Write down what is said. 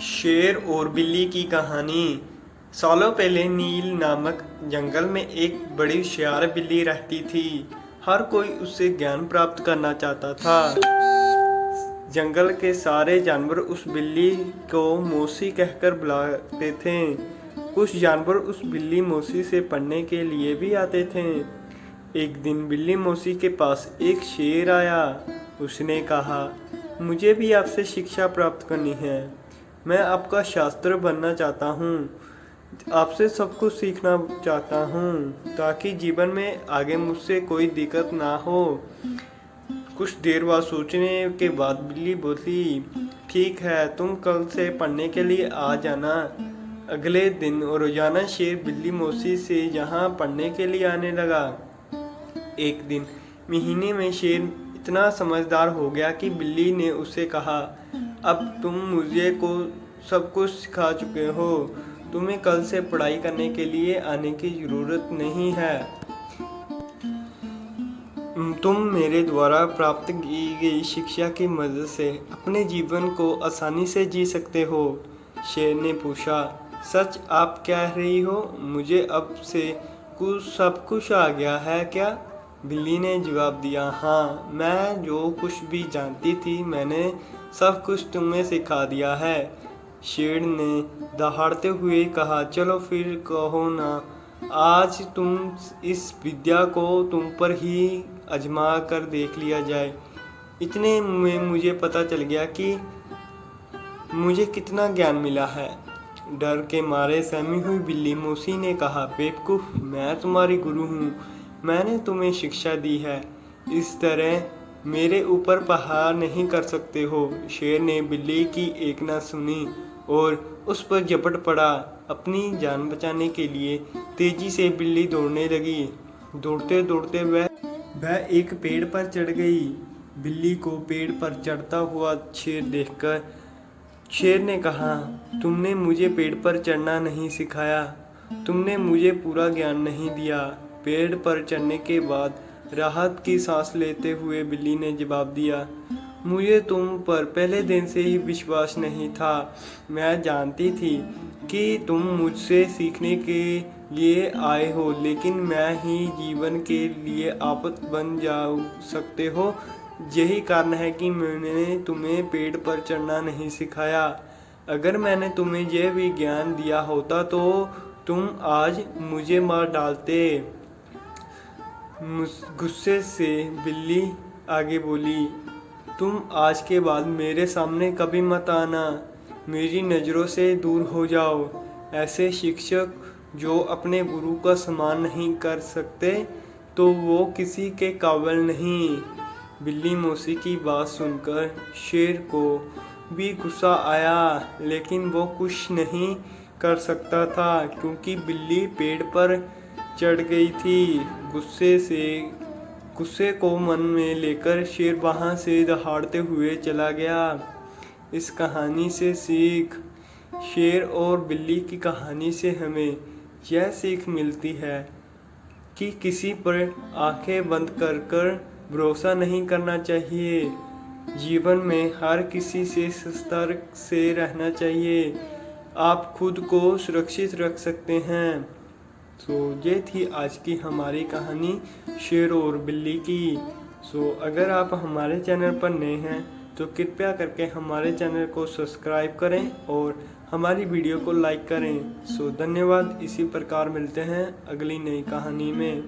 शेर और बिल्ली की कहानी। सालों पहले नील नामक जंगल में एक बड़ी होशियार बिल्ली रहती थी। हर कोई उससे ज्ञान प्राप्त करना चाहता था। जंगल के सारे जानवर उस बिल्ली को मौसी कहकर बुलाते थे। कुछ जानवर उस बिल्ली मौसी से पढ़ने के लिए भी आते थे। एक दिन बिल्ली मौसी के पास एक शेर आया। उसने कहा, मुझे भी आपसे शिक्षा प्राप्त करनी है। मैं आपका शास्त्र बनना चाहता हूँ। आपसे सब कुछ सीखना चाहता हूँ ताकि जीवन में आगे मुझसे कोई दिक्कत ना हो। कुछ देर बाद सोचने के बाद बिल्ली बोली, ठीक है, तुम कल से पढ़ने के लिए आ जाना। अगले दिन रोजाना शेर बिल्ली मौसी से यहाँ पढ़ने के लिए आने लगा। एक दिन महीने में शेर इतना समझदार हो गया कि बिल्ली ने उससे कहा, अब तुम मुझे को सब कुछ सिखा चुके हो, तुम्हें कल से पढ़ाई करने के लिए आने की ज़रूरत नहीं है। तुम मेरे द्वारा प्राप्त की गई शिक्षा की मदद से अपने जीवन को आसानी से जी सकते हो। शेर ने पूछा, सच आप कह रही हो? मुझे अब से सब कुछ आ गया है क्या? बिल्ली ने जवाब दिया, हाँ, मैं जो कुछ भी जानती थी मैंने सब कुछ तुम्हें सिखा दिया है। शेर ने दहाड़ते हुए कहा, चलो फिर कहो ना, आज तुम इस विद्या को तुम पर ही आजमा कर देख लिया जाए। इतने में मुझे पता चल गया कि मुझे कितना ज्ञान मिला है। डर के मारे सहमी हुई बिल्ली मौसी ने कहा, बेवकूफ़, मैं तुम्हारी गुरु हूँ, मैंने तुम्हें शिक्षा दी है, इस तरह मेरे ऊपर प्रहार नहीं कर सकते हो। शेर ने बिल्ली की एक न सुनी और उस पर झपट पड़ा। अपनी जान बचाने के लिए तेजी से बिल्ली दौड़ने लगी। दौड़ते दौड़ते वह एक पेड़ पर चढ़ गई। बिल्ली को पेड़ पर चढ़ता हुआ शेर देखकर शेर ने कहा, तुमने मुझे पेड़ पर चढ़ना नहीं सिखाया, तुमने मुझे पूरा ज्ञान नहीं दिया। पेड़ पर चढ़ने के बाद राहत की सांस लेते हुए बिल्ली ने जवाब दिया, मुझे तुम पर पहले दिन से ही विश्वास नहीं था। मैं जानती थी कि तुम मुझसे सीखने के लिए आए हो, लेकिन मैं ही जीवन के लिए आफत बन जा सकते हो। यही कारण है कि मैंने तुम्हें पेड़ पर चढ़ना नहीं सिखाया। अगर मैंने तुम्हें यह भी ज्ञान दिया होता तो तुम आज मुझे मार डालते। गुस्से से बिल्ली आगे बोली, तुम आज के बाद मेरे सामने कभी मत आना, मेरी नज़रों से दूर हो जाओ। ऐसे शिक्षक जो अपने गुरु का सम्मान नहीं कर सकते तो वो किसी के काबिल नहीं। बिल्ली मौसी की बात सुनकर शेर को भी गुस्सा आया, लेकिन वो कुछ नहीं कर सकता था क्योंकि बिल्ली पेड़ पर चढ़ गई थी। गुस्से को मन में लेकर शेर वहाँ से दहाड़ते हुए चला गया। इस कहानी से सीख। शेर और बिल्ली की कहानी से हमें यह सीख मिलती है कि किसी पर आंखें बंद कर भरोसा नहीं करना चाहिए। जीवन में हर किसी से सतर्क से रहना चाहिए। आप खुद को सुरक्षित रख सकते हैं। ये थी आज की हमारी कहानी शेर और बिल्ली की। अगर आप हमारे चैनल पर नए हैं तो कृपया करके हमारे चैनल को सब्सक्राइब करें और हमारी वीडियो को लाइक करें। धन्यवाद। इसी प्रकार मिलते हैं अगली नई कहानी में।